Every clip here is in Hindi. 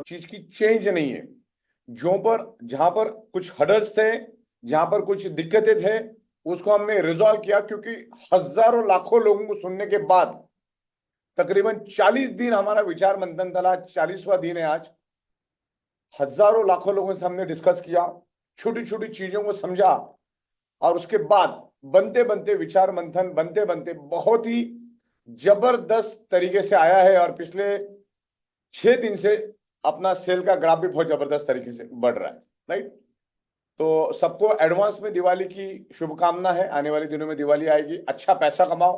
चीज की चेंज नहीं है। जहां पर कुछ हडल्स थे, जहां पर कुछ दिक्कतें थे, उसको हमने रिजॉल्व किया, क्योंकि हजारों लाखों लोगों को सुनने के बाद तकरीबन 40 दिन हमारा विचार मंथन चला। 40वां दिन है आज। हजारों लाखों लोगों से हमने डिस्कस किया, छोटी छोटी चीजों को समझा, और उसके बाद बनते बनते विचार मंथन बनते बनते बहुत ही जबरदस्त तरीके से आया है। और पिछले 6 दिन से अपना सेल का ग्राफ भी बहुत जबरदस्त तरीके से बढ़ रहा है। राइट। तो सबको एडवांस में दिवाली की शुभकामना है। आने वाले दिनों में दिवाली आएगी, अच्छा पैसा कमाओ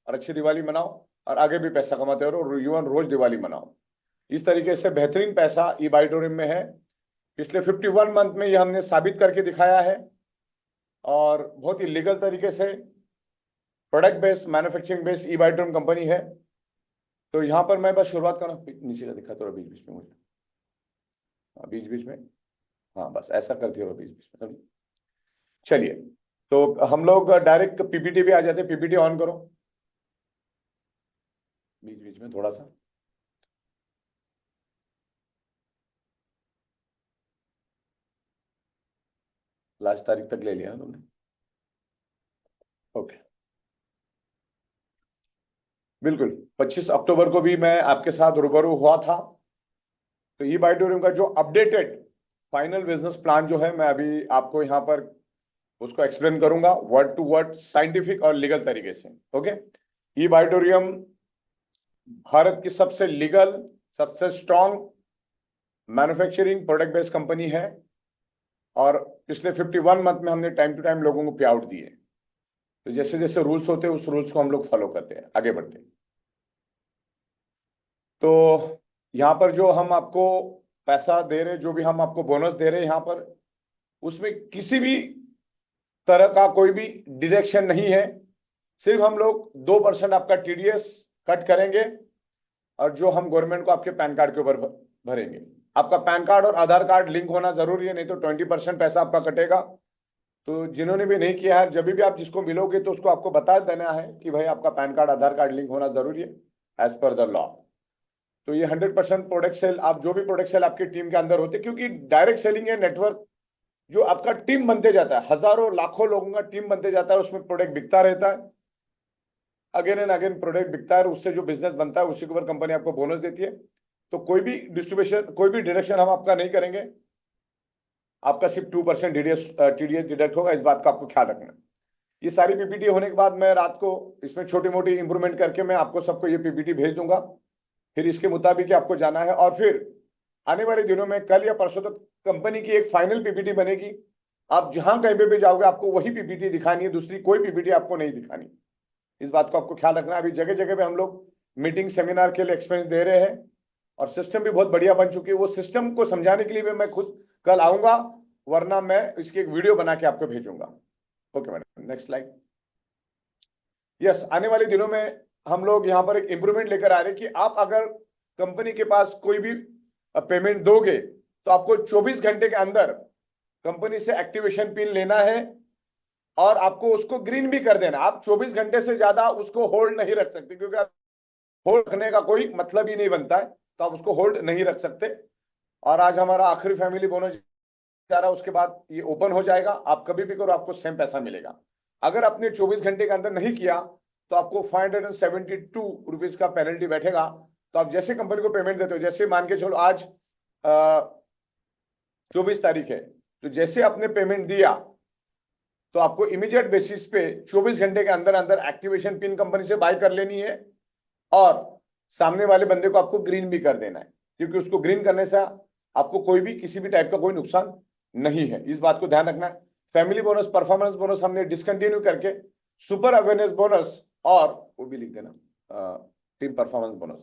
और अच्छी दिवाली मनाओ, और आगे भी पैसा कमाते रहो, और जीवन रोज दिवाली मनाओ। इस तरीके से बेहतरीन पैसा ई बाइटोरियम में है। पिछले 51 मंथ में ये हमने साबित करके दिखाया है, और बहुत ही लीगल तरीके से प्रोडक्ट बेस्ड मैन्युफैक्चरिंग बेस्ड ई बाइटोरियम कंपनी है। तो यहाँ पर मैं बस शुरुआत करूँ, नीचे का दिखा थोड़ा बीच बीच में मुझे, बीच बीच में, हाँ बस ऐसा करते रहो बीच बीच में। चलिए, तो हम लोग डायरेक्ट पीपीटी पे आ जाते हैं। पीपीटी ऑन करो बीच बीच में थोड़ा सा। लास्ट तारीख तक ले लिया ना तुमने? ओके, बिल्कुल। 25 अक्टूबर को भी मैं आपके साथ रूबरू हुआ था। तो ई बाइटोरियम का जो अपडेटेड फाइनल बिजनेस प्लान जो है, मैं अभी आपको यहाँ पर उसको एक्सप्लेन करूंगा वर्ड टू वर्ड, साइंटिफिक और लीगल तरीके से। ओके। ई बाइटोरियम भारत की सबसे लीगल, सबसे strong manufacturing product based company है, और पिछले 51 मंथ में हमने टाइम टू टाइम लोगों को पे आउट दिए। तो जैसे जैसे रूल्स होते हैं उस रूल्स को हम लोग फॉलो करते हैं, आगे बढ़ते हैं। तो यहाँ पर जो हम आपको पैसा दे रहे, जो भी हम आपको बोनस दे रहे हैं यहाँ पर, उसमें किसी भी तरह का कोई भी डिडक्शन नहीं है। सिर्फ हम लोग 2% आपका टीडीएस कट करेंगे, और जो हम गवर्नमेंट को आपके पैन कार्ड के ऊपर भरेंगे। आपका पैन कार्ड और आधार कार्ड लिंक होना जरूरी है, नहीं तो 20% पैसा आपका कटेगा। तो जिन्होंने भी नहीं किया है, जब भी आप जिसको मिलोगे तो उसको आपको बता देना है कि भाई आपका पैन कार्ड आधार कार्ड लिंक होना जरूरी है एज पर द लॉ। तो ये 100% प्रोडक्ट सेल, आप जो भी प्रोडक्ट सेल आपकी टीम के अंदर होते, क्योंकि डायरेक्ट सेलिंग है, नेटवर्क जो आपका टीम बनते जाता है, हजारों लाखों लोगों का टीम बनते जाता है, उसमें प्रोडक्ट बिकता रहता है, अगेन एंड अगेन प्रोडक्ट बिकता है, उससे जो बिजनेस बनता है उसी के ऊपर कंपनी आपको बोनस देती है। तो कोई भी डिस्ट्रीब्यूशन, कोई भी डिडक्शन हम आपका नहीं करेंगे। आपका सिर्फ 2% टीडीएस डिडक्ट होगा, इस बात का आपको ख्याल रखना है। ये सारी पीपीटी होने के बाद मैं रात को इसमें छोटी मोटी इंप्रूवमेंट करके मैं आपको सबको ये पीपीटी भेज दूंगा। फिर इसके मुताबिक आपको जाना है, और फिर आने वाले दिनों में कल या परसों तक कंपनी की एक फाइनल पीपीटी बनेगी। आप जहां कहीं पे भी जाओगे आपको वही पीपीटी दिखानी है, दूसरी कोई पीपीटी आपको नहीं दिखानी। इस बात को आपको ख्याल रखना है। अभी जगह जगह पे हम लोग मीटिंग सेमिनार के लिए एक्सपेंस दे रहे हैं, और सिस्टम भी बहुत बढ़िया बन चुकी है। वो सिस्टम को समझाने के लिए भी मैं खुद कल आऊंगा, वरना मैं इसकी एक वीडियो बना के आपको भेजूंगा। Okay madam, next slide. Yes, आने वाले दिनों में हम लोग यहाँ पर एक इंप्रूवमेंट लेकर आ रहे हैं कि आप अगर कंपनी के पास कोई भी पेमेंट दोगे तो आपको 24 घंटे के अंदर कंपनी से एक्टिवेशन पिन लेना है, और आपको उसको ग्रीन भी कर देना। आप 24 घंटे से ज्यादा उसको होल्ड नहीं रख सकते, क्योंकि होल्ड रखने का कोई मतलब ही नहीं बनता है, तो आप उसको होल्ड नहीं रख सकते। और आज हमारा आखिरी फैमिली बोनस जा रहा है, उसके बाद ये ओपन हो जाएगा। आप कभी भी करो, आपको सेम पैसा मिलेगा। अगर आपने 24 घंटे के अंदर नहीं किया तो आपको 572 रुपीज का पेनल्टी बैठेगा। तो आप जैसे कंपनी को पेमेंट देते हो, जैसे मान के चलो आज 24 तारीख है, तो जैसे आपने पेमेंट दिया तो आपको इमीडिएट बेसिस पे 24 घंटे के अंदर अंदर एक्टिवेशन पिन कंपनी से बाय कर लेनी है, और सामने वाले बंदे को आपको ग्रीन भी कर देना है, क्योंकि उसको ग्रीन करने से आपको कोई भी किसी भी टाइप का कोई नुकसान नहीं है। इस बात को ध्यान रखना है। फैमिली बोनस, परफॉर्मेंस बोनस हमने डिसकंटिन्यू करके सुपर अवेयरनेस बोनस, और वो भी लिख देना, टीम परफॉर्मेंस बोनस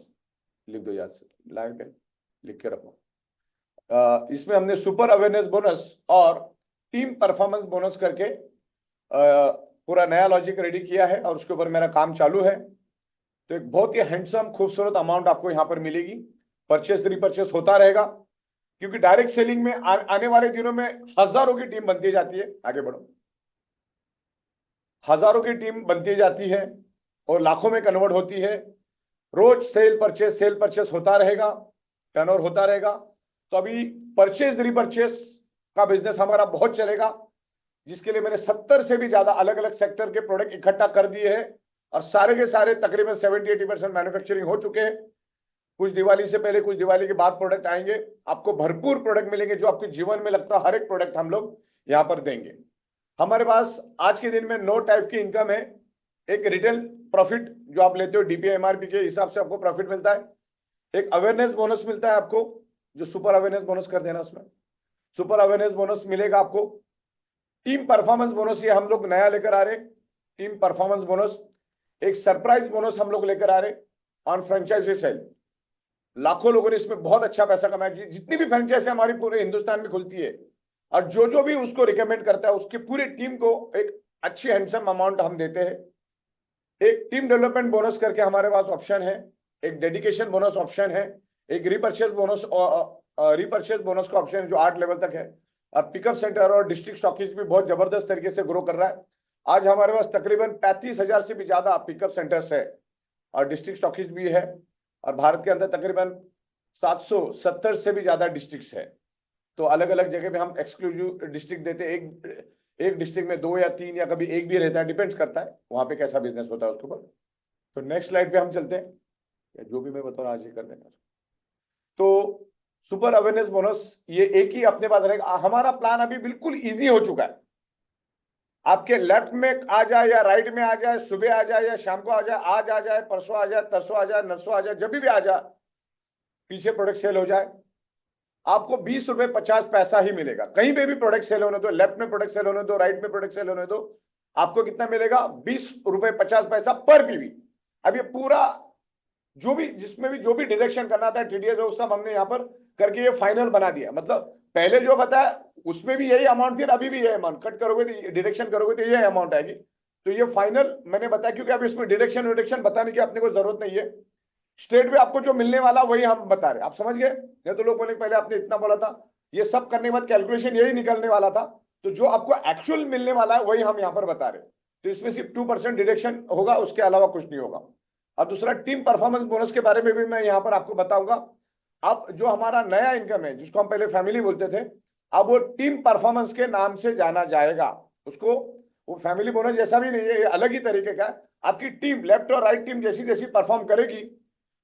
लिख दो, याद से लाइन पे लिख के रखो। इसमें हमने सुपर अवेयरनेस बोनस और टीम परफॉर्मेंस बोनस करके पूरा नया लॉजिक रेडी किया है, और उसके ऊपर मेरा काम चालू है। तो एक बहुत ही हैंडसम खूबसूरत अमाउंट आपको यहां पर मिलेगी। परचेस रिपर्चेस होता रहेगा, क्योंकि डायरेक्ट सेलिंग में आने वाले दिनों में हजारों की टीम बनती जाती है। आगे बढ़ो, हजारों की टीम बनती जाती है और लाखों में कन्वर्ट होती है। रोज सेल परचेस होता रहेगा। टर्नओवर होता रहेगा। तो अभी परचेज रिपरचेज का बिजनेस हमारा बहुत चलेगा, जिसके लिए मैंने 70 से भी ज्यादा अलग अलग सेक्टर के प्रोडक्ट इकट्ठा कर दिए हैं और सारे के सारे तकरीबन 70-80% मैन्युफैक्चरिंग हो चुके हैं। कुछ दिवाली से पहले, कुछ दिवाली के बाद प्रोडक्ट आएंगे। आपको भरपूर प्रोडक्ट मिलेंगे, जो आपके जीवन में लगता है हर एक प्रोडक्ट हम लोग यहाँ पर देंगे। हमारे पास आज के दिन में 9 टाइप की इनकम है। एक रिटेल प्रॉफिट जो आप लेते हो डीपीए एमआरपी के हिसाब से आपको प्रॉफिट मिलता है। एक अवेयरनेस बोनस मिलता है आपको, जो सुपर अवेयरनेस बोनस कर देना, उसमें सुपर अवेयरनेस बोनस मिलेगा आपको। टीम परफॉर्मेंस बोनस ये हम लोग नया लेकर आ रहे, टीम परफॉर्मेंस बोनस। एक सरप्राइज बोनस हम लोग लेकर आ रहे ऑन फ्रेंचाइजी सेल। लाखों लोगों ने इसमें बहुत अच्छा पैसा कमाया। जितनी भी फ्रेंचाइजी हमारी पूरे हिंदुस्तान में खुलती है और जो भी उसको रिकमेंड करता है, उसकी पूरी टीम को एक अच्छी हैंडसम अमाउंट हम देते हैं। एक टीम डेवलपमेंट बोनस करके हमारे पास ऑप्शन है, एक डेडिकेशन बोनस ऑप्शन है, एक रिपर्चेज बोनस रिपर्चेज बोनस का ऑप्शन है जो 8 लेवल तक है। और पिकअप सेंटर और डिस्ट्रिक्ट स्टॉकिस्ट भी बहुत जबरदस्त तरीके से ग्रो कर रहा है। आज हमारे पास तकरीबन 35,000 से भी ज्यादा पिकअप सेंटर्स है और डिस्ट्रिक्ट स्टॉकिस्ट भी है। और भारत के अंदर तकरीबन 770 से भी ज्यादा डिस्ट्रिक्ट्स है। तो अलग अलग जगह पे हम एक्सक्लूसिव डिस्ट्रिक्ट देते हैं। एक डिस्ट्रिक्ट में 2 या 3 या कभी एक भी रहता है, डिपेंड्स करता है वहां पे कैसा बिजनेस होता है उसके ऊपर। तो नेक्स्ट स्लाइड पे हम चलते हैं, जो भी मैं बता रहा हूं आज ही कर देना। तो सुपर अवेयरनेस बोनस ये एक ही अपने पास रहेगा। हमारा प्लान अभी बिल्कुल इजी हो चुका है। आपके लेफ्ट में आ जाए या राइट में आ जाए, सुबह आ जाए या शाम को आ जाए, आज आ जाए, परसों आ जाए, तरसों आ जाए, नरसों आ जाए, जब भी आ जाए, पीछे प्रोडक्ट सेल हो जाए, आपको 20 रुपए 50 पैसा ही मिलेगा। कहीं पे भी प्रोडक्ट सेल होने दो, लेफ्ट में प्रोडक्ट सेल होने दो, राइट में प्रोडक्ट सेल होने दो, आपको कितना मिलेगा? 20 रुपए 50 पैसा पर पीवी। अब ये पूरा जो भी जिसमें भी जो भी डिडक्शन करना था टीडीएस, वो सब हमने यहाँ पर करके ये फाइनल बना दिया। मतलब पहले जो बताया उसमें भी यही अमाउंट थी और अभी भी यही अमाउंट, कट करोगे तो डिडक्शन करोगे तो यही अमाउंट आएगी। तो ये फाइनल मैंने बताया, क्योंकि अब इसमें डिडक्शन बताने की अपने को जरूरत नहीं है। स्टेट पे आपको जो मिलने वाला वही हम बता रहे, आप समझ गए? नहीं तो लोग बोले पहले आपने इतना बोला था, ये सब करने के बाद कैलकुलेशन यही निकलने वाला था। तो जो आपको एक्चुअल मिलने वाला है वही हम यहाँ पर बता रहे। तो इसमें सिर्फ 2% डिडक्शन होगा, उसके अलावा कुछ नहीं होगा। और दूसरा टीम परफॉर्मेंस बोनस के बारे में भी मैं यहाँ पर आपको बताऊंगा। अब जो हमारा नया इनकम है, जिसको हम पहले फैमिली बोलते थे, अब वो टीम परफॉर्मेंस के नाम से जाना जाएगा। उसको वो फैमिली बोनस जैसा भी नहीं है, ये अलग ही तरीके का है। आपकी टीम, लेफ्ट और राइट टीम जैसी जैसी परफॉर्म करेगी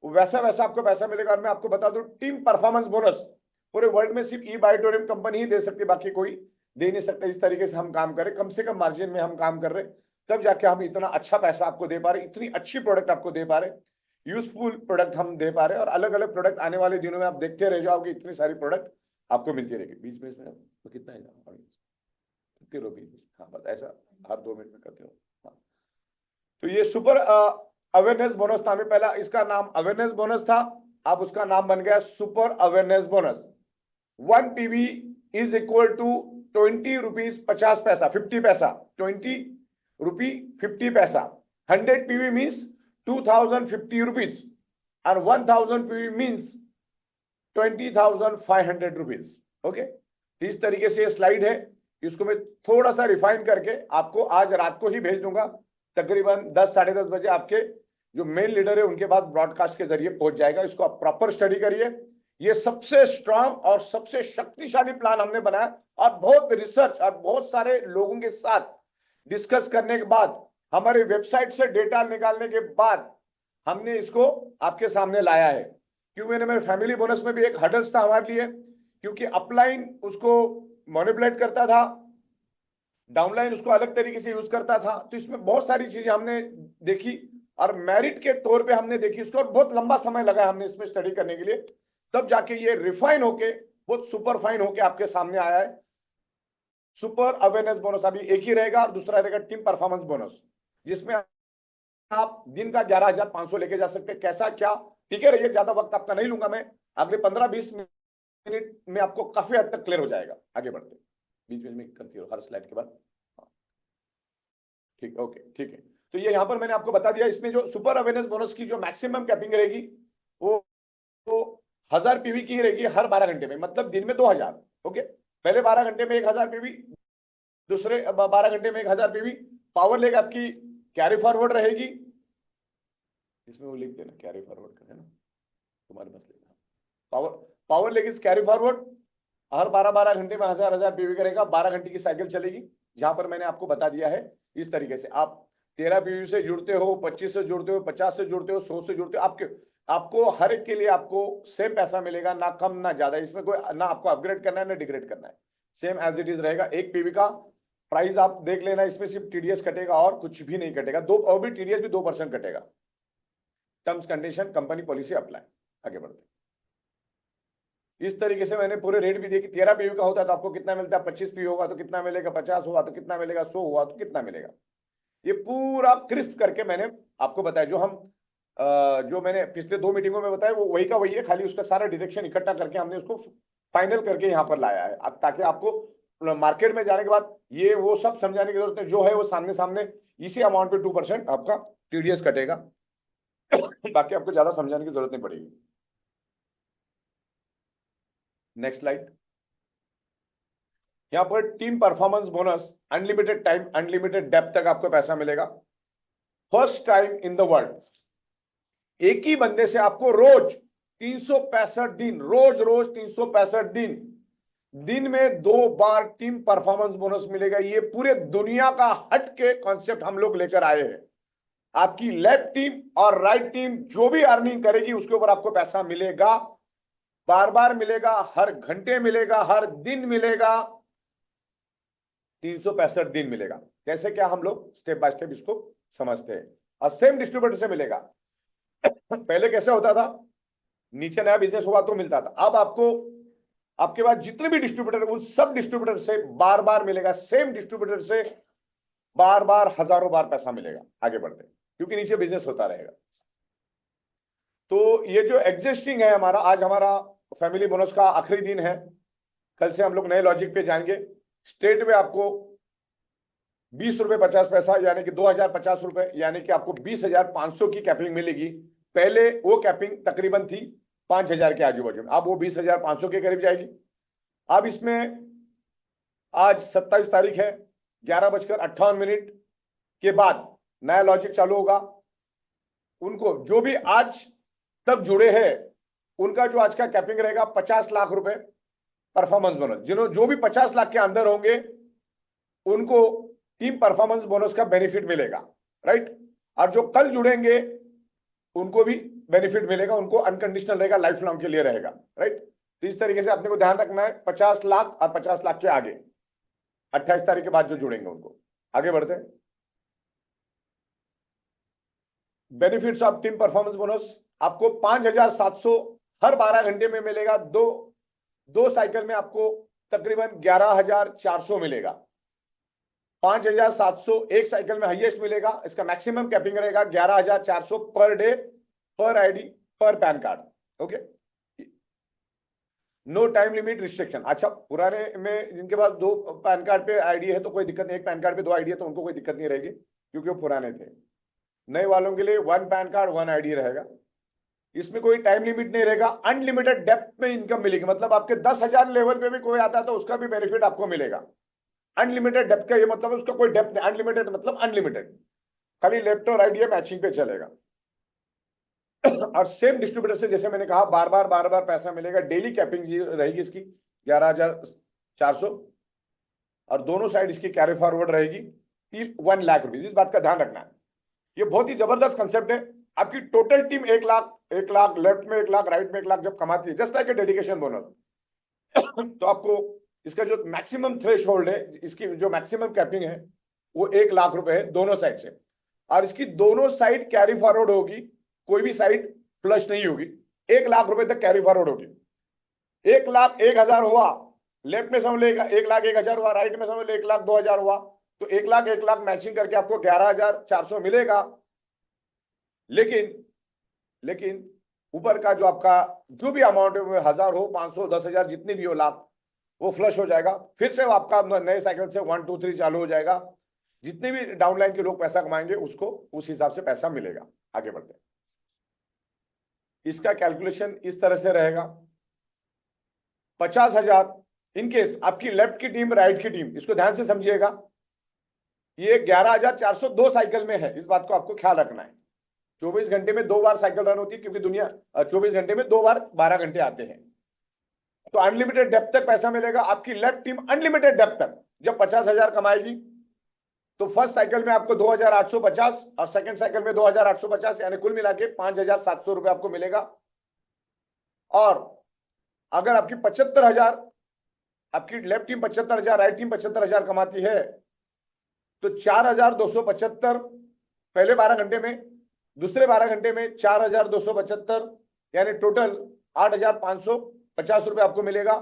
वैसा वैसा आपको पैसा मिलेगा। और मैं आपको बता दूं, टीम परफॉर्मेंस बोनस पूरे वर्ल्ड में सिर्फ ई-बायोटोरियम कंपनी ही दे सकती, बाकी कोई दे नहीं सकता। इस तरीके से हम काम करें, कम से कम मार्जिन में हम काम कर रहे, तब जाके हम इतना अच्छा पैसा आपको दे पा रहे, इतनी अच्छी प्रोडक्ट आपको दे पा रहे, यूजफुल प्रोडक्ट हम दे पा रहे। और अलग अलग प्रोडक्ट आने वाले दिनों में आप देखते रह जाओगे, इतनी सारी प्रोडक्ट आपको मिलती रहेगी। बीच में इसमें तो कितना है, कितनी रोगी? हाँ बस ऐसा हर 2 मिनट में करते हो। हाँ, तो ये सुपर अवेयरनेस बोनस था। हमें पहला इसका नाम अवेयरनेस बोनस था, अब उसका नाम बन गया super awareness bonus. 1 PV is equal to 20 rupees 50 पैसा, 50 पैसा, 20 रुपी 50 पैसा। 100 पीवी मीन्स 2050 रुपीज और 1000 पीवी मीन्स 20,500 रुपीज। ओके, इस तरीके से स्लाइड है, इसको मैं थोड़ा सा रिफाइन करके आपको आज रात को ही भेज दूंगा। तकरीबन 10 साढ़े 10 बजे आपके जो मेन लीडर है उनके पास ब्रॉडकास्ट के जरिए पहुंच जाएगा। इसको आप प्रॉपर स्टडी करिए। ये सबसे स्ट्रांग और सबसे शक्तिशाली प्लान हमने बनाया और बहुत रिसर्च और बहुत सारे लोगों के साथ डिस्कस करने के बाद, हमारे वेबसाइट से डेटा निकालने के बाद हमने इसको आपके सामने लाया है। क्यों? मैंने मेरे फैमिली बोनस में भी एक हर्डल्स था हमारे लिए, क्योंकि अपलाइन उसको मैनिपुलेट करता था, डाउनलाइन उसको अलग तरीके से यूज करता था। तो इसमें बहुत सारी चीजें हमने देखी और मेरिट के तौर पे हमने देखी इसको, और बहुत लंबा समय लगा हमने इसमें स्टडी करने के लिए, तब जाके ये रिफाइन होके बहुत सुपर फाइन होके आपके सामने आया है। सुपर अवेयरनेस बोनस अभी एक ही रहेगा और दूसरा रहेगा टीम परफॉर्मेंस बोनस, जिसमें आप दिन का 11,500 लेके जा सकते हैं। कैसा क्या, ठीक है? रहिए, ज्यादा वक्त आपका नहीं लूंगा मैं, अगले 15-20 मिनट में आपको काफी हद तक क्लियर हो जाएगा। आगे बढ़ते, बीच में करती हो हर स्लाइड के बाद। ठीक, ओके, ठीक है। तो ये यहाँ पर मैंने आपको बता दिया, इसमें जो सुपर अवेयरनेस बोनस की जो मैक्सिमम कैपिंग रहेगी वो 1000 पीवी की रहेगी हर 12 घंटे में, मतलब दिन में 2000। ओके, पहले 12 घंटे में 1000 पीवी, दूसरे 12 घंटे में 1000 पीवी। पावर लेग आपकी कैरी फॉरवर्ड रहेगी, इसमें वो लिख देना कैरी फॉरवर्ड कर, है ना, तुम्हारे मसले। पावर पावर लेगिस कैरी फॉरवर्ड हर 12-12 घंटे में 1000 पीवी करेगा, 12 घंटे की साइकिल चलेगी। जहां पर मैंने आपको बता दिया है इस तरीके से आप 13 पीवी से जुड़ते हो, 25 से जुड़ते हो, 50 से जुड़ते हो, 100 से जुड़ते हो, आपको हर एक के लिए आपको सेम पैसा मिलेगा, ना कम ना ज्यादा। इसमें कोई ना आपको अपग्रेड करना है ना डिग्रेड करना है, सेम एज इट इज रहेगा। एक पीवी का प्राइस आप देख लेना, इसमें सिर्फ टीडीएस कटेगा और कुछ भी नहीं कटेगा। दो और भी टीडीएस भी 2% कटेगा। Terms condition company policy apply. आगे बढ़ते इस तरीके से मैंने पूरे रेट भी दिए कि 13 पीवी का होता है तो आपको कितना मिलता है, 25 पीवी होगा तो कितना मिलेगा, 50 होगा तो कितना मिलेगा, 100 हुआ तो कितना मिलेगा। ये पूरा क्रिस्प करके मैंने आपको बताया। जो मैंने पिछले 2 मीटिंगों में बताया वो वही का वही है, खाली उसका सारा डायरेक्शन इकट्ठा करके हमने उसको फाइनल करके यहाँ पर लाया है, ताकि आपको मार्केट में जाने के बाद ये वो सब समझाने की जरूरत है। जो है वो सामने सामने इसी अमाउंट पे 2% आपका टीडीएस कटेगा। बाकी आपको ज्यादा समझाने की जरूरत नहीं पड़ेगी। Next slide. यहां पर team performance bonus unlimited time unlimited depth तक आपको पैसा मिलेगा। First time in the world एक ही बंदे से आपको रोज 365 दिन, रोज रोज 365 दिन में 2 बार टीम परफॉर्मेंस बोनस मिलेगा। ये पूरे दुनिया का हट के कॉन्सेप्ट हम लोग लेकर आए हैं। आपकी लेफ्ट टीम और राइट टीम जो भी अर्निंग करेगी उसके ऊपर आपको पैसा मिलेगा, बार बार मिलेगा, हर घंटे मिलेगा, हर दिन मिलेगा, 365 दिन मिलेगा। कैसे क्या हम लोग स्टेप बाय स्टेप इसको समझते हैं। और सेम डिस्ट्रीब्यूटर से मिलेगा। पहले कैसे होता था, नीचे नया बिजनेस हुआ तो मिलता था, अब आपको आपके पास जितने भी डिस्ट्रीब्यूटर उन सब डिस्ट्रीब्यूटर से बार बार मिलेगा, सेम डिस्ट्रीब्यूटर से बार बार हजारों बार पैसा मिलेगा। आगे बढ़ते क्योंकि नीचे बिजनेस होता रहेगा। तो ये जो एग्जिस्टिंग है हमारा, आज हमारा फैमिली बोनस का आखिरी दिन है। कल से हम लोग नए लॉजिक पे जाएंगे। स्टेट में आपको 20 रुपए 50 पैसा यानी कि 2050 रुपए, यानी कि आपको 20,500 की कैपिंग मिलेगी। पहले वो कैपिंग तकरीबन थी 5,000 के आजू बाजू में, अब वो 20,500 के करीब जाएगी। अब इसमें आज 27 तारीख है, 11:58 के बाद नया लॉजिक चालू होगा। उनको जो भी आज तक जुड़े हैं उनका जो आज का कैपिंग रहेगा 50 लाख रुपए परफॉर्मेंस बोनस। जो भी 50 लाख के अंदर होंगे उनको टीम परफॉर्मेंस बोनस का बेनिफिट मिलेगा, राइट। और जो कल जुड़ेंगे उनको भी बेनिफिट मिलेगा, उनको अनकंडीशनल रहेगा, लाइफ लॉन्ग के लिए रहेगा, राइट। तो इस तरीके से अपने को ध्यान रखना है। 50 लाख और 50 लाख के आगे 28 तारीख के बाद जो जुड़ेंगे उनको। आगे बढ़ते हैं। Benefits of team performance bonus आपको 5,700 हर 12 घंटे में मिलेगा। दो साइकिल में आपको तकरीबन 11,400 मिलेगा। 5,700 एक साइकिल में हाईएस्ट मिलेगा। इसका मैक्सिमम कैपिंग रहेगा 11,400 per day, per ID, per PAN card. Okay, no time limit restriction. अच्छा, पुराने में जिनके पास 2 पैन कार्ड पे आईडी है तो कोई दिक्कत नहीं, एक पैन कार्ड पे 2 आईडी है तो उनको कोई दिक्कत नहीं रहेगी क्योंकि वो पुराने थे। नए वालों के लिए 1 पैन कार्ड 1 आईडी रहेगा। इसमें कोई टाइम लिमिट नहीं रहेगा। अनलिमिटेड डेप्थ में इनकम मिलेगी, मतलब आपके 10,000 लेवल पे भी कोई आता है तो उसका भी बेनिफिट आपको मिलेगा। अनलिमिटेड डेप्थ का ये मतलब उसका कोई डेप्थ नहीं, अनलिमिटेड मतलब अनलिमिटेड, खाली लेफ्ट और राइट ये मैचिंग पे चलेगा। और सेम डिस्ट्रीब्यूटर से जैसे मैंने कहा बार बार पैसा मिलेगा। डेली कैपिंग रहेगी इसकी 11,400 और दोनों साइड इसकी कैरी फॉरवर्ड रहेगी 1 लाख रुपीज। इस बात का ध्यान रखना है, ये बहुत ही जबरदस्त कंसेप्ट है। आपकी टोटल टीम 1 लाख लेफ्ट में 1 लाख, राइट में 1 लाख जब कमाती है, just like a dedication bonus, तो आपको इसका जो मैक्सिमम थ्रेश होल्ड है, इसकी जो मैक्सिमम कैपिंग है वो 1 लाख रुपए है दोनों साइड से। और इसकी दोनों साइड कैरी फॉरवर्ड होगी, कोई भी साइड फ्लश नहीं होगी। 1 लाख रुपए तक कैरी फॉरवर्ड होगी। 1 लाख 1,000 हुआ, लेफ्ट में समझ लेगा 1 लाख 1,000 हुआ, राइट में समझ ले 1 लाख 2,000 हुआ, तो 1 लाख 1 लाख मैचिंग करके आपको 11,400 मिलेगा। लेकिन ऊपर का जो आपका जो भी अमाउंट है 1,000 हो, 500, 10,000 जितनी भी हो लाभ, वो फ्लश हो जाएगा। फिर से आपका नए साइकिल से 1 2 3 चालू हो जाएगा। जितने भी डाउनलाइन के लोग पैसा कमाएंगे उसको उस हिसाब से पैसा मिलेगा। आगे बढ़ते हैं। इसका कैलकुलेशन इस तरह से रहेगा। 50,000 इनकेस आपकी लेफ्ट की टीम राइट की टीम, इसको ध्यान से समझिएगा, ये 11,400 2 साइकिल में है, इस बात को आपको ख्याल रखना है। 24 घंटे में 2 बार साइकिल रन होती है, क्योंकि दुनिया 24 घंटे में 2 बार 12 घंटे आते हैं। तो अनलिमिटेड डेप्थ तक पैसा मिलेगा। आपकी लेफ्ट टीम अनलिमिटेड डेप्थ तक जब 50,000 कमाएगी तो फर्स्ट साइकिल में आपको 2,850 और सेकंड साइकिल में 2,850, यानी कुल मिला के 5,700 रुपए आपको मिलेगा। और अगर आपकी 75,000, आपकी लेफ्ट टीम 75,000, राइट टीम 75,000 कमाती है तो 4,275 पहले 12 घंटे में, दूसरे 12 घंटे में 4,275, यानी टोटल 8,550 रुपए आपको मिलेगा।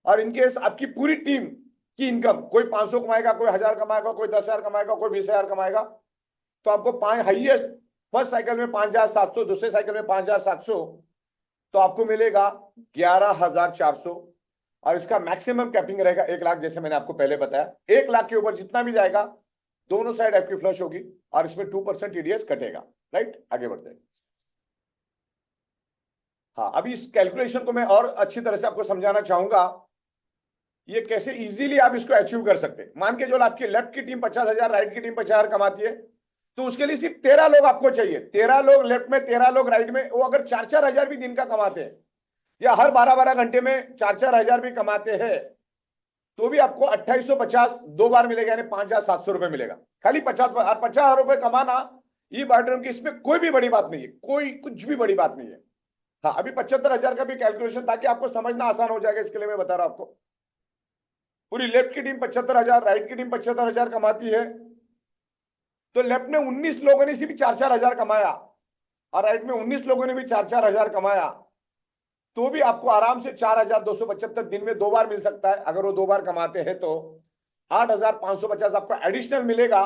और इनकेस आपकी पूरी टीम की इनकम, कोई 500 कमाएगा, कोई 1,000 कमाएगा, कोई 10,000 कमाएगा, कोई 20,000 कमाएगा, तो आपको हाईएस्ट फर्स्ट साइकिल में 5,700, दूसरे साइकिल में 5,700, तो आपको मिलेगा 11,400। और इसका मैक्सिमम कैपिंग रहेगा 1 लाख, जैसे मैंने आपको पहले बताया। 1 लाख के ऊपर जितना भी जाएगा दोनों साइड आपकी फ्लश होगी और इसमें 2% टीडीएस कटेगा। राइट, आगे बढ़ते हैं। हाँ, अभी इस कैलकुलेशन को मैं और अच्छी तरह से आपको समझाना चाहूंगा, ये कैसे इजीली आप इसको अचीव कर सकते हैं। मान के जो आपकी लेफ्ट की टीम 50,000, राइट की टीम 50,000 कमाती है, तो उसके लिए सिर्फ 13 लोग आपको चाहिए। 13 लोग लेफ्ट में, 13 लोग राइट में। वो अगर 4-4 हजार भी दिन का कमाते हैं या हर 12-12 घंटे में 4-4 हजार भी कमाते हैं, तो भी आपको 2,850 2 बार मिलेगा, यानी 5,700 रुपए मिलेगा। खाली 50,000 रुपए कमाना, ये बार्टर की इसमें कोई भी बड़ी बात नहीं है, कोई कुछ भी बड़ी बात नहीं है। हाँ, अभी 75,000 का भी कैलकुलेशन, ताकि आपको समझना आसान हो जाएगा, इसके लिए मैं बता रहा हूं आपको। पूरी लेफ्ट की टीम 75,000, राइट की टीम 75,000 कमाती है, तो लेफ्ट में 19 लोगों ने सिर्फ 4-4 हजार कमाया और राइट में 19 लोगों ने भी 4-4 हजार कमाया, तो भी आपको आराम से 4,275 दिन में 2 बार मिल सकता है। अगर वो 2 बार कमाते हैं तो 8,550 आपको एडिशनल मिलेगा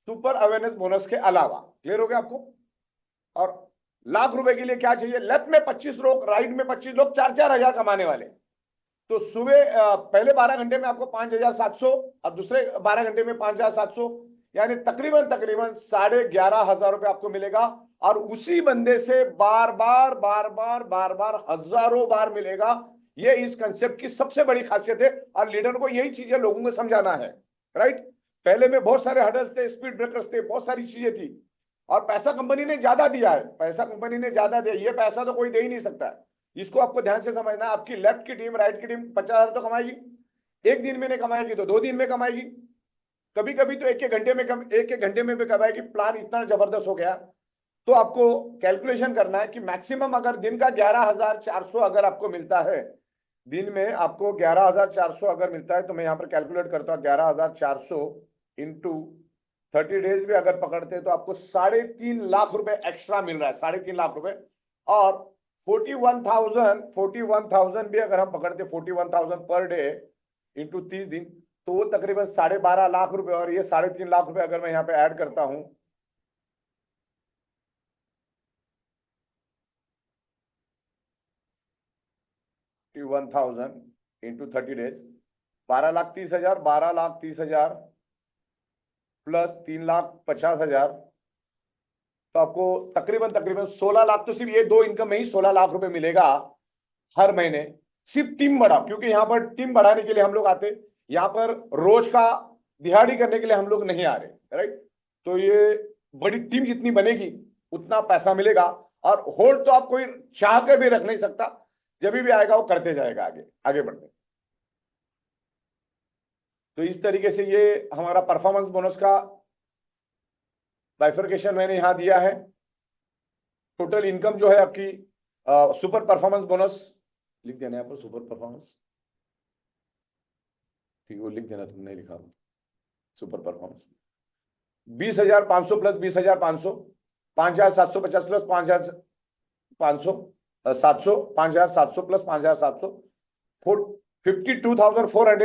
सुपर अवेयरनेस बोनस के अलावा। क्लियर हो गया आपको? और लाख रुपए के लिए क्या चाहिए? लेफ्ट में 25 लोग, राइट में 25 लोग, 4-4 हजार कमाने वाले। तो सुबह पहले 12 घंटे में आपको 5,700 और दूसरे 12 घंटे में 5,700, यानी तकरीबन 11,500 रुपए आपको मिलेगा। और उसी बंदे से बार बार हजारों बार मिलेगा। ये इस कंसेप्ट की सबसे बड़ी खासियत है और लीडर को यही चीजें लोगों को समझाना है। राइट, पहले में बहुत सारे हडल्स थे, स्पीड ब्रेकर्स थे, बहुत सारी चीजें थी और पैसा कंपनी ने ज्यादा दिया है। पैसा कंपनी ने ज्यादा दिया, ये पैसा तो कोई दे ही नहीं सकता है। इसको आपको ध्यान से समझना। आपकी लेफ्ट की टीम, राइट की टीम 50,000 तो कमाएगी, एक दिन में नहीं कमाएगी तो 2 दिन में कमाएगी, कभी कभी तो एक एक घंटे में भी कमाएगी। प्लान इतना जबरदस्त हो गया। तो आपको कैलकुलेशन करना है कि मैक्सिमम अगर दिन का 11,400 अगर आपको मिलता है, दिन में आपको 11,400 अगर मिलता है, तो मैं यहाँ पर कैलकुलेट करता हूँ 11,400 इंटू 30 डेज भी अगर पकड़ते हैं तो आपको 3.5 लाख रुपए एक्स्ट्रा मिल रहा है, 3.5 लाख रुपए। और 41,000 भी अगर हम पकड़ते, 41,000 पर डे इंटू 30 दिन, तो वो तकरीबन 12.5 लाख रुपए। और ये 3.5 लाख रुपए अगर मैं यहाँ पे ऐड करता हूं, इंटू 30 डेज, 12,30,000, 12,30,000 प्लस 3,50,000, तो आपको तकरीबन 16 लाख, तो सिर्फ ये 2 इनकम में ही 16 लाख रुपए मिलेगा हर महीने। सिर्फ टीम बढ़ा, क्योंकि यहाँ पर टीम बढ़ाने के लिए हम लोग आते, यहाँ पर रोज का दिहाड़ी करने के लिए हम लोग नहीं आ रहे। राइट, तो ये बड़ी टीम जितनी बनेगी उतना पैसा मिलेगा। और होल्ड तो आप कोई चाह कर भी रख नहीं सकता, जब भी आएगा वो करते जाएगा। आगे बढ़ते। तो इस तरीके से ये हमारा परफॉर्मेंस बोनस का बाइफर्केशन मैंने यहां दिया है। टोटल इनकम जो है आपकी सुपर परफॉर्मेंस बोनस लिख देना यहाँ पर, सुपर परफॉर्मेंस, ठीक है, वो लिख देना, तुमने लिखा super performance. 20,500 plus 20,500, 5,750 plus 5,500, 700, 5,700 plus 5,700, 52,400 per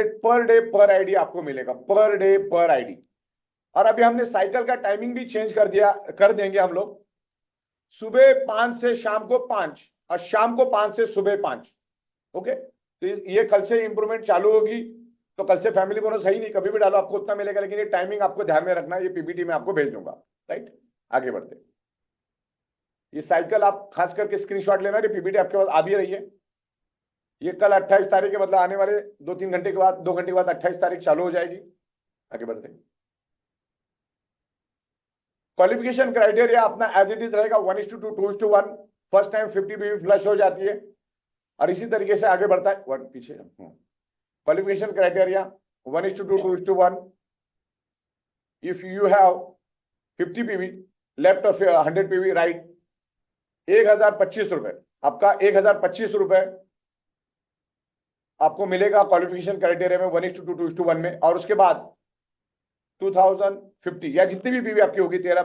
day per ID आपको मिलेगा, पर डे पर आईडी। और अभी हमने साइकिल का टाइमिंग भी चेंज कर देंगे हम लोग। सुबह 5 से शाम को 5 और शाम को 5 से सुबह 5। ओके, तो ये कल से इंप्रूवमेंट चालू होगी। तो कल से फैमिली बोनस है ही नहीं, कभी भी डालो आपको उतना मिलेगा, लेकिन ये टाइमिंग आपको ध्यान में रखना है। ये पीपीटी में आपको भेज दूंगा। राइट, आगे बढ़ते। ये साइकिल आप खास करके स्क्रीनशॉट लेना, ये पीपीटी आपके पास आ भी रही है। ये कल 28 तारीख के, मतलब आने वाले 2-3 घंटे के बाद, 2 घंटे के बाद 28 तारीख चालू हो जाएगी। आगे बढ़ते। क्वालिफिकेशन क्राइटेरिया अपना एज इट इज रहेगा 1:2 2:1। फर्स्ट टाइम 50 बीवी फ्लश हो जाती है और इसी तरीके से आगे बढ़ता है। पीछे qualification criteria 1:2 2:1। If you have 50 PV left और 100 पीवी राइट, 1025 रुपए आपका, 1025 रुपए आपको मिलेगा क्वालिफिकेशन क्राइटेरिया में 1:2 2:1 में। और उसके बाद 2050 या जितनी भी पीवी आपकी होगी, 13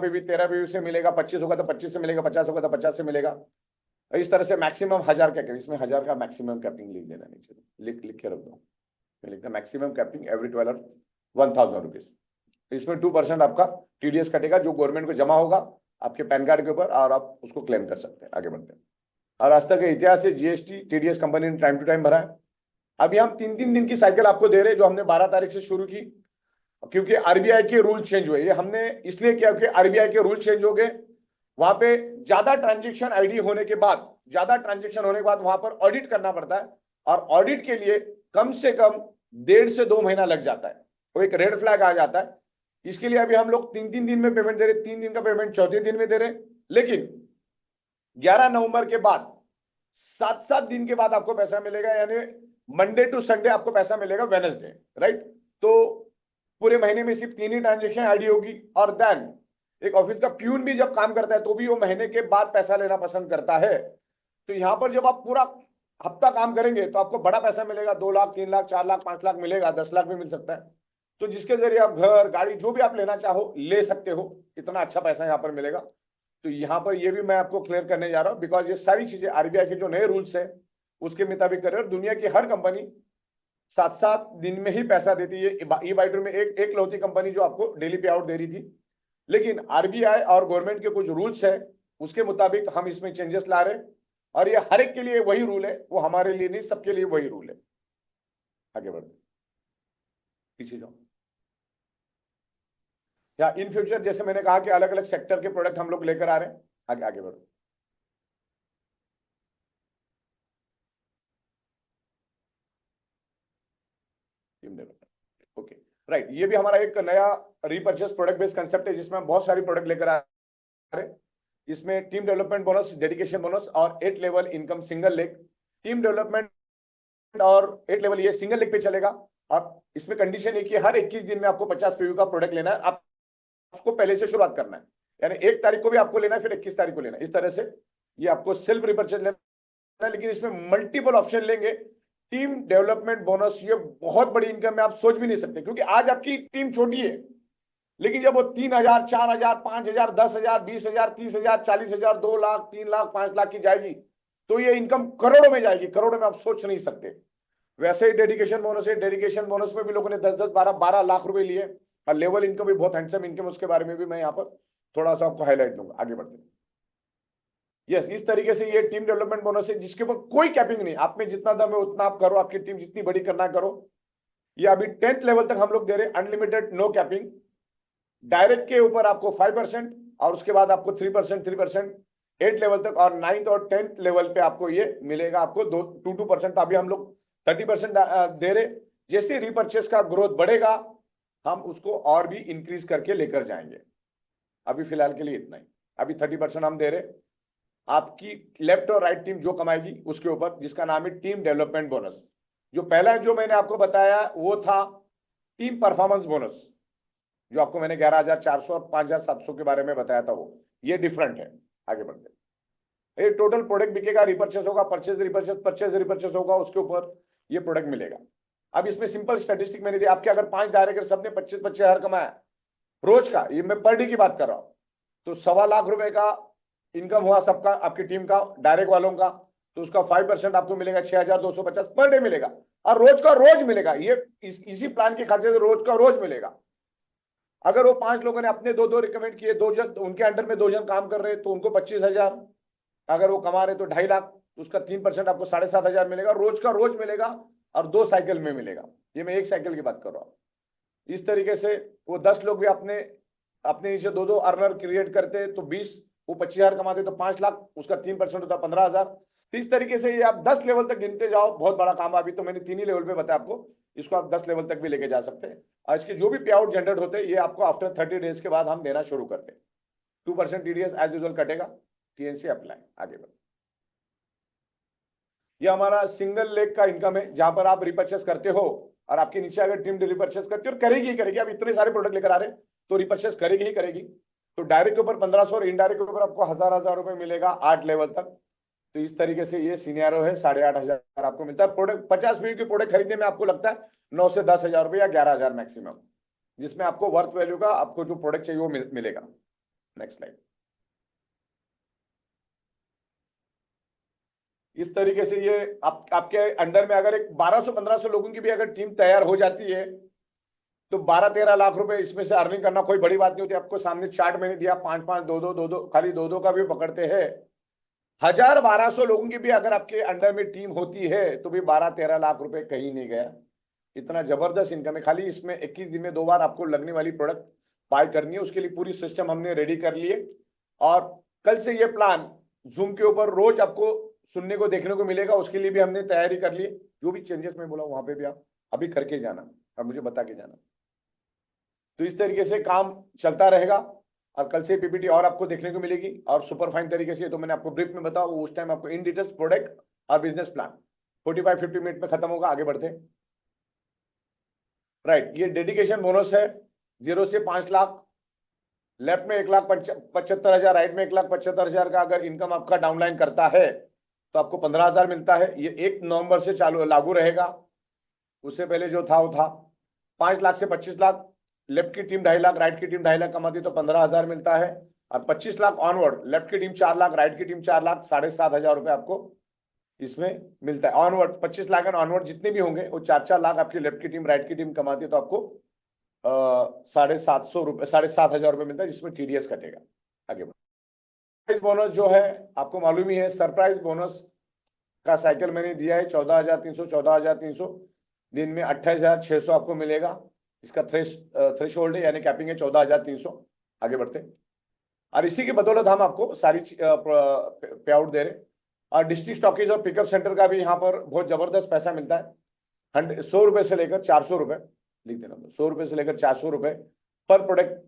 पीवी से मिलेगा, 25 होगा तो 25 से मिलेगा, 50 होगा तो 50 से मिलेगा। इस तरह से मैक्सिमम 1000 का, इसमें 1000 का मैक्सिमम कैपिंग लिख देना नीचे, लिख के रख दो, लिखना मैक्सिमम कैपिंग एवरी 12 1000 रुपीज। इसमें 2% आपका टीडीएस कटेगा जो गवर्नमेंट को जमा होगा आपके पैन कार्ड के ऊपर, और आप उसको क्लेम कर सकते हैं। आगे बढ़ते हैं। और आज तक के इतिहास से जीएसटी टीडीएस कंपनी ने टाइम टू टाइम भरा है। अभी हम 3-3 दिन की साइकिल आपको दे रहे हैं, जो हमने 12 तारीख से शुरू की, क्योंकि आरबीआई के रूल चेंज हुए। ये हमने इसलिए किया कि आरबीआई के रूल चेंज हो गए। वहां पे ज्यादा ट्रांजेक्शन आईडी होने के बाद, वहां पर ऑडिट करना पड़ता है, और ऑडिट के लिए कम से कम 1.5 से 2 महीना लग जाता है, तो एक रेड फ्लैग आ जाता है। इसके लिए अभी हम लोग 3-3 दिन में पेमेंट दे रहे, 3 दिन का पेमेंट चौथे दिन में दे रहे। लेकिन 11 नवंबर के बाद 7-7 दिन के बाद आपको पैसा मिलेगा, यानी मंडे टू संडे आपको पैसा मिलेगा, वेडनेसडे, राइट। तो पूरे महीने में सिर्फ 3 ही ट्रांजेक्शन आईडी होगी। और देन एक ऑफिस का प्यून भी जब काम करता है तो भी वो महीने के बाद पैसा लेना पसंद करता है। तो यहां पर जब आप पूरा हफ्ता काम करेंगे तो आपको बड़ा पैसा मिलेगा, 2 लाख 3 लाख 4 लाख 5 लाख मिलेगा, 10 लाख भी मिल सकता है। तो जिसके जरिए आप घर गाड़ी जो भी आप लेना चाहो ले सकते हो, इतना अच्छा पैसा यहाँ पर मिलेगा। तो यहाँ पर ये भी मैं आपको क्लियर करने जा रहा हूँ, बिकॉज ये सारी चीजें आरबीआई के जो नए रूल्स है उसके मुताबिक कर रहे हैं। दुनिया की हर कंपनी 7-7 दिन में ही पैसा देती है। ई बाइटर में एक लौती कंपनी जो आपको डेली पे आउट दे रही थी, लेकिन आरबीआई और गवर्नमेंट के कुछ रूल्स है उसके मुताबिक हम इसमें चेंजेस ला रहे हैं। और ये हर एक के लिए वही रूल है, वो हमारे लिए नहीं, सबके लिए वही रूल है। आगे बढ़ो, पीछे जाओ। या इन फ्यूचर जैसे मैंने कहा कि अलग अलग सेक्टर के प्रोडक्ट हम लोग लेकर आ रहे हैं। आगे आगे बढ़ो। Okay, right. ये भी हमारा एक नया रीपर्चेस प्रोडक्ट बेस्ड कंसेप्ट है, जिसमें हम बहुत सारी प्रोडक्ट लेकर आ रहे हैं। इसमें team development bonus, dedication bonus और 8 level income single leg. Team development और 8 लेवल ये सिंगल लेग पे चलेगा। और इसमें कंडीशन है कि हर 21 दिन में आपको 50 पीवी का प्रोडक्ट लेना है। आपको पहले से शुरुआत करना है, यानी 1 तारीख को भी आपको लेना है, फिर 21 तारीख को लेना है। इस तरह से ये आपको सेल्फ रिपर्चेज लेना है, लेकिन इसमें मल्टीपल ऑप्शन लेंगे। टीम डेवलपमेंट बोनस ये बहुत बड़ी इनकम है, आप सोच भी नहीं सकते, क्योंकि आज आपकी टीम छोटी है, लेकिन जब वो 3000 4000 5000 10,000 20,000 30,000 40,000 2 लाख 3 लाख 5 लाख की जाएगी, तो ये इनकम करोड़ों में जाएगी, करोड़ों में आप सोच नहीं सकते। वैसे ही डेडिकेशन बोनस है, डेडिकेशन बोनस में भी लोगों ने 10-10 12-12 लाख रुपए लिए। और लेवल इनकम भी बहुत हैंडसम इनकम, उसके बारे में भी मैं यहाँ पर थोड़ा सा आपको हाईलाइट दूंगा। आगे बढ़ते हैं। यस, इस तरीके से ये टीम डेवलपमेंट बोनस है, जिसके ऊपर कोई कैपिंग नहीं, आप में जितना दम है उतना आप करो, आपकी टीम जितनी बड़ी करना करो। ये अभी 10th लेवल तक हम लोग दे रहे हैं, अनलिमिटेड नो कैपिंग। डायरेक्ट के ऊपर आपको 5% और उसके बाद आपको 3%, 8 लेवल तक, और 9th और 10th लेवल पे आपको ये मिलेगा आपको 2%। अभी हम लोग 30% दे रहे। जैसे रिपर्चेस का ग्रोथ बढ़ेगा हम उसको और भी इंक्रीज करके लेकर जाएंगे। अभी फिलहाल के लिए इतना ही। अभी 30% हम दे रहे, आपकी लेफ्ट और राइट टीम जो कमाएगी उसके ऊपर, जिसका नाम है टीम डेवलपमेंट बोनस। जो पहला जो मैंने आपको बताया वो था टीम परफॉर्मेंस बोनस, जो आपको मैंने 11,400 और 5,700 के बारे में बताया था, वो ये डिफरेंट है। आगे बढ़ते, ये टोटल प्रोडक्ट बिकेगा, रिपर्चेस होगा, परचेज रिपर्चेस होगा, उसके ऊपर ये प्रोडक्ट मिलेगा। अब इसमें सिंपल स्टैटिस्टिक मैंने दी आपके, अगर 5 डायरेक्टर सबने 25,000 कमाया रोज का, ये मैं पर डे की बात कर रहा हूं, तो 1.25 लाख रुपए का इनकम हुआ सबका, आपकी टीम का, डायरेक्ट वालों का। तो उसका 5% आपको मिलेगा, 6,250 पर डे मिलेगा, और रोज का रोज मिलेगा। ये इसी प्लान की खासियत रोज का रोज मिलेगा। अगर वो 5 लोगों ने अपने 2-2 रिकमेंड किए, 2 जन उनके अंडर में 2 जन काम कर रहे, तो उनको 25,000, अगर वो कमा रहे तो 2.5 लाख, तो उसका 3% आपको 7,500 मिलेगा, रोज का रोज मिलेगा, और 2 साइकिल में मिलेगा। ये मैं 1 साइकिल की बात कर रहा हूँ। इस तरीके से वो 10 लोग भी अपने नीचे 2-2 अर्नर क्रिएट करते, तो 20, वो 25,000 कमाते तो 5 लाख, उसका 3% होता 15,000। तो इस तरीके से ये आप 10 लेवल तक गिनते जाओ, बहुत बड़ा काम। अभी तो मैंने 3 ही लेवल पे बताया आपको, इसको आप 10 लेवल तक भी लेके जा सकते हैं। और इसके जो भी पे आउट जनरेट होते हैं ये आपको आफ्टर 30 डेज के बाद हम देना शुरू करते हैं। 2% टीडीएस एज यूजुअल कटेगा, टीएनसी अप्लाई। आगे बढ़ो। ये हमारा सिंगल लेग का इनकम है, जहां पर आप रिपर्चेस करते हो और आपके नीचे अगर टीम रिपर्चेस करती है, और करेगी ही करेगी, आप इतने सारे प्रोडक्ट लेकर आ रहे हैं तो रिपर्चेस करेगी ही करेगी। तो डायरेक्ट के ऊपर 1500 और इनडायरेक्ट के ऊपर आपको 1000 रुपए मिलेगा 8 लेवल तक। तो इस तरीके से ये सीनियरो है, 8500 आपको मिलता है। प्रोडक्ट 50 बीवी के प्रोडक्ट खरीदने में आपको लगता है 9 से 10 हजार रुपये या 11 हजार मैक्सिमम, जिसमें आपको वर्थ वैल्यू का आपको जो प्रोडक्ट चाहिए वो मिलेगा। Next slide. इस तरीके से ये आपके अंडर में अगर एक 1200-1500 लोगों की भी अगर टीम तैयार हो जाती है तो 12-13 लाख रुपए इसमें से अर्निंग करना कोई बड़ी बात नहीं होती। आपको सामने चार्ट मैंने दिया, 5-5, 2-2, खाली 2-2 का भी पकड़ते हैं। 1000-1200 लोगों की भी अगर आपके अंडर में टीम होती है तो भी 12-13 लाख रुपए कहीं नहीं गया। इतना जबरदस्त इनकम है। खाली इसमें 21 दिन में 2 बार आपको लगने वाली प्रोडक्ट बाय करनी है, उसके लिए पूरी सिस्टम हमने रेडी कर लिए। और कल से ये प्लान जूम के ऊपर रोज आपको सुनने को देखने को मिलेगा, उसके लिए भी हमने तैयारी कर ली। जो भी चेंजेस मैं बोला वहां पे भी आप अभी करके जाना और मुझे बता के जाना। तो इस तरीके से काम चलता रहेगा और कल से पीपीटी और आपको देखने को मिलेगी और सुपर फाइन तरीके से। तो मैंने आपको ब्रीफ में बताया, उस टाइम आपको इन डिटेल्स प्रोडक्ट और बिजनेस प्लान 45-50 मिनट में खत्म होगा। आगे बढ़ते हैं। राइट, ये डेडिकेशन बोनस है 0 से 5 लाख। लेफ्ट में 1,75,000, राइट में 1,75,000 का अगर इनकम आपका डाउनलाइन करता है तो आपको 15,000 मिलता है। ये 1 नवंबर से चालू लागू रहेगा, उससे पहले जो था वो था। 5 लाख से 25 लाख, लेफ्ट की टीम 2.5 लाख, राइट की टीम 2.5 लाख कमाती तो 15,000 मिलता है। और 25 लाख ऑनवर्ड, लेफ्ट की टीम 4 लाख, राइट की टीम 4 लाख, 7,500 रुपए आपको इसमें मिलता है ऑनवर्ड। 25 लाख एंड ऑनवर्ड जितने भी होंगे वो 4-4 लाख आपकी लेफ्ट की टीम, राइट की टीम कमाती है तो आपको 7,500 रुपए मिलता है, जिसमें टीडीएस कटेगा। आगे बढ़ो। बोनस जो है आपको मालूम ही है, सरप्राइज बोनस का साइकिल मैंने दिया है 14,300 दिन में 28,600 आपको मिलेगा। इसका थ्रेश होल्ड है, यानी कैपिंग है 14,300। आगे बढ़ते हैं। और इसी की बदौलत हम आपको सारी पे आउट दे रहे हैं। और डिस्ट्रिक्ट स्टॉकेज और पिकअप सेंटर का भी यहाँ पर बहुत जबरदस्त पैसा मिलता है। 100 रुपए से लेकर 400 रुपए, लिख देना, 100 रुपए से लेकर 400 रुपए पर प्रोडक्ट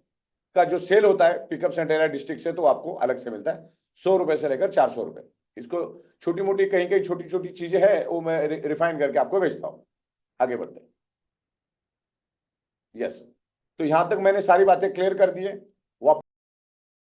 का जो सेल होता है पिकअप सेंटर या डिस्ट्रिक्ट से, तो आपको अलग से मिलता है 100 रुपए से लेकर 400 रुपए। इसको छोटी मोटी कहीं कहीं छोटी छोटी चीजें हैं वो मैं रिफाइन करके आपको भेजता हूँ। आगे बढ़ते हैं। यस, तो यहां तक मैंने सारी बातें क्लियर कर दी है।